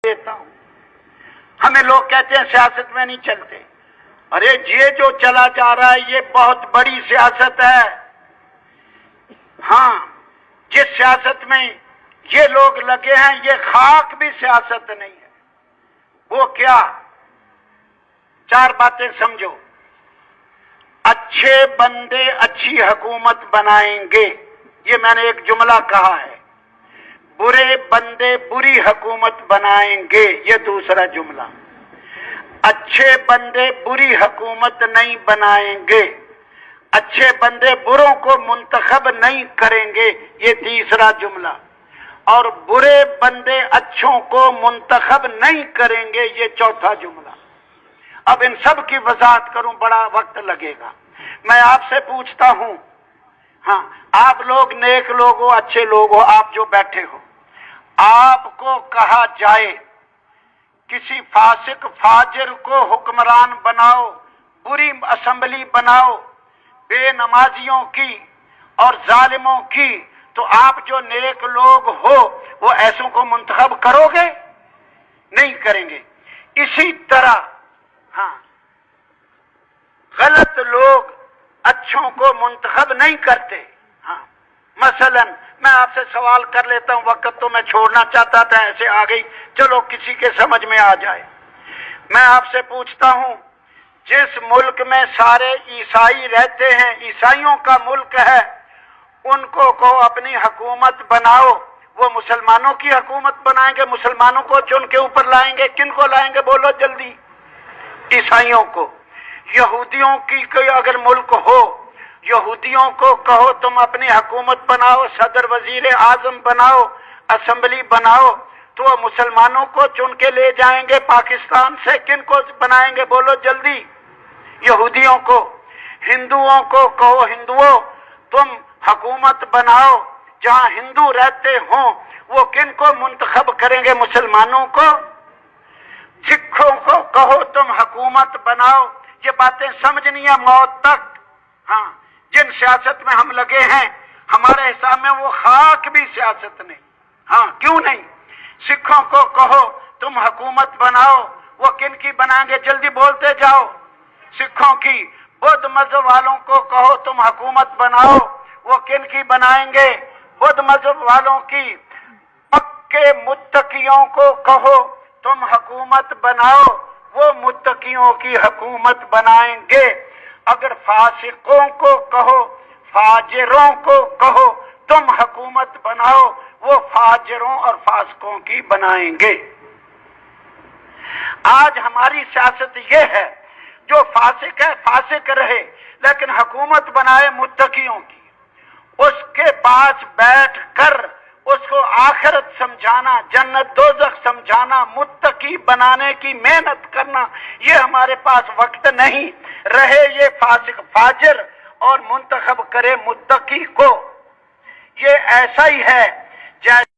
دیتا ہوں۔ ہمیں لوگ کہتے ہیں سیاست میں نہیں چلتے، ارے یہ جو چلا جا رہا ہے یہ بہت بڑی سیاست ہے۔ ہاں، جس سیاست میں یہ لوگ لگے ہیں یہ خاک بھی سیاست نہیں ہے۔ وہ کیا؟ چار باتیں سمجھو۔ اچھے بندے اچھی حکومت بنائیں گے، یہ میں نے ایک جملہ کہا ہے۔ برے بندے بری حکومت بنائیں گے، یہ دوسرا جملہ۔ اچھے بندے بری حکومت نہیں بنائیں گے، اچھے بندے بروں کو منتخب نہیں کریں گے، یہ تیسرا جملہ۔ اور برے بندے اچھوں کو منتخب نہیں کریں گے، یہ چوتھا جملہ۔ اب ان سب کی وضاحت کروں بڑا وقت لگے گا۔ میں آپ سے پوچھتا ہوں، ہاں آپ لوگ نیک لوگ ہو، اچھے لوگ ہو، آپ جو بیٹھے ہو، آپ کو کہا جائے کسی فاسق فاجر کو حکمران بناؤ، بری اسمبلی بناؤ، بے نمازیوں کی اور ظالموں کی، تو آپ جو نیک لوگ ہو وہ ایسوں کو منتخب کرو گے؟ نہیں کریں گے۔ اسی طرح ہاں غلط لوگ اچھوں کو منتخب نہیں کرتے۔ ہاں مثلا میں آپ سے سوال کر لیتا ہوں، وقت تو میں چھوڑنا چاہتا تھا، ایسے آ گئی، چلو کسی کے سمجھ میں آ جائے۔ میں آپ سے پوچھتا ہوں، جس ملک میں سارے عیسائی رہتے ہیں، عیسائیوں کا ملک ہے، ان کو اپنی حکومت بناؤ، وہ مسلمانوں کی حکومت بنائیں گے، مسلمانوں کو چن کے اوپر لائیں گے؟ کن کو لائیں گے بولو جلدی؟ عیسائیوں کو۔ یہودیوں کی کوئی اگر ملک ہو، یہودیوں کو کہو تم اپنی حکومت بناؤ، صدر وزیر اعظم بناؤ، اسمبلی بناؤ، تو وہ مسلمانوں کو چن کے لے جائیں گے پاکستان سے؟ کن کو بنائیں گے بولو جلدی؟ یہودیوں کو۔ ہندوؤں کو کہو ہندوؤں تم حکومت بناؤ، جہاں ہندو رہتے ہوں، وہ کن کو منتخب کریں گے؟ مسلمانوں کو۔ سکھوں کو کہو تم حکومت بناؤ، یہ باتیں سمجھنی ہے موت تک۔ ہاں جن سیاست میں ہم لگے ہیں ہمارے حساب میں وہ خاک بھی سیاست نہیں۔ ہاں کیوں نہیں؟ سکھوں کو کہو تم حکومت بناؤ، وہ کن کی بنائیں گے؟ جلدی بولتے جاؤ۔ سکھوں کی۔ بدھ مذہب والوں کو کہو تم حکومت بناؤ، وہ کن کی بنائیں گے؟ بدھ مذہب والوں کی۔ پکے متقیوں کو کہو تم حکومت بناؤ، وہ متقیوں کی حکومت بنائیں گے۔ اگر فاسقوں کو کہو، فاجروں کو کہو تم حکومت بناؤ، وہ فاجروں اور فاسقوں کی بنائیں گے۔ آج ہماری سیاست یہ ہے، جو فاسق ہے فاسق رہے لیکن حکومت بنائے متقیوں کی، اس کے پاس بیٹھ کر اس کو آخرت سمجھانا، جنت دوزخ سمجھانا، متقی بنانے کی محنت کرنا، یہ ہمارے پاس وقت نہیں۔ رہے یہ فاسق فاجر اور منتخب کرے متقی کو۔ یہ ایسا ہی ہے جیسے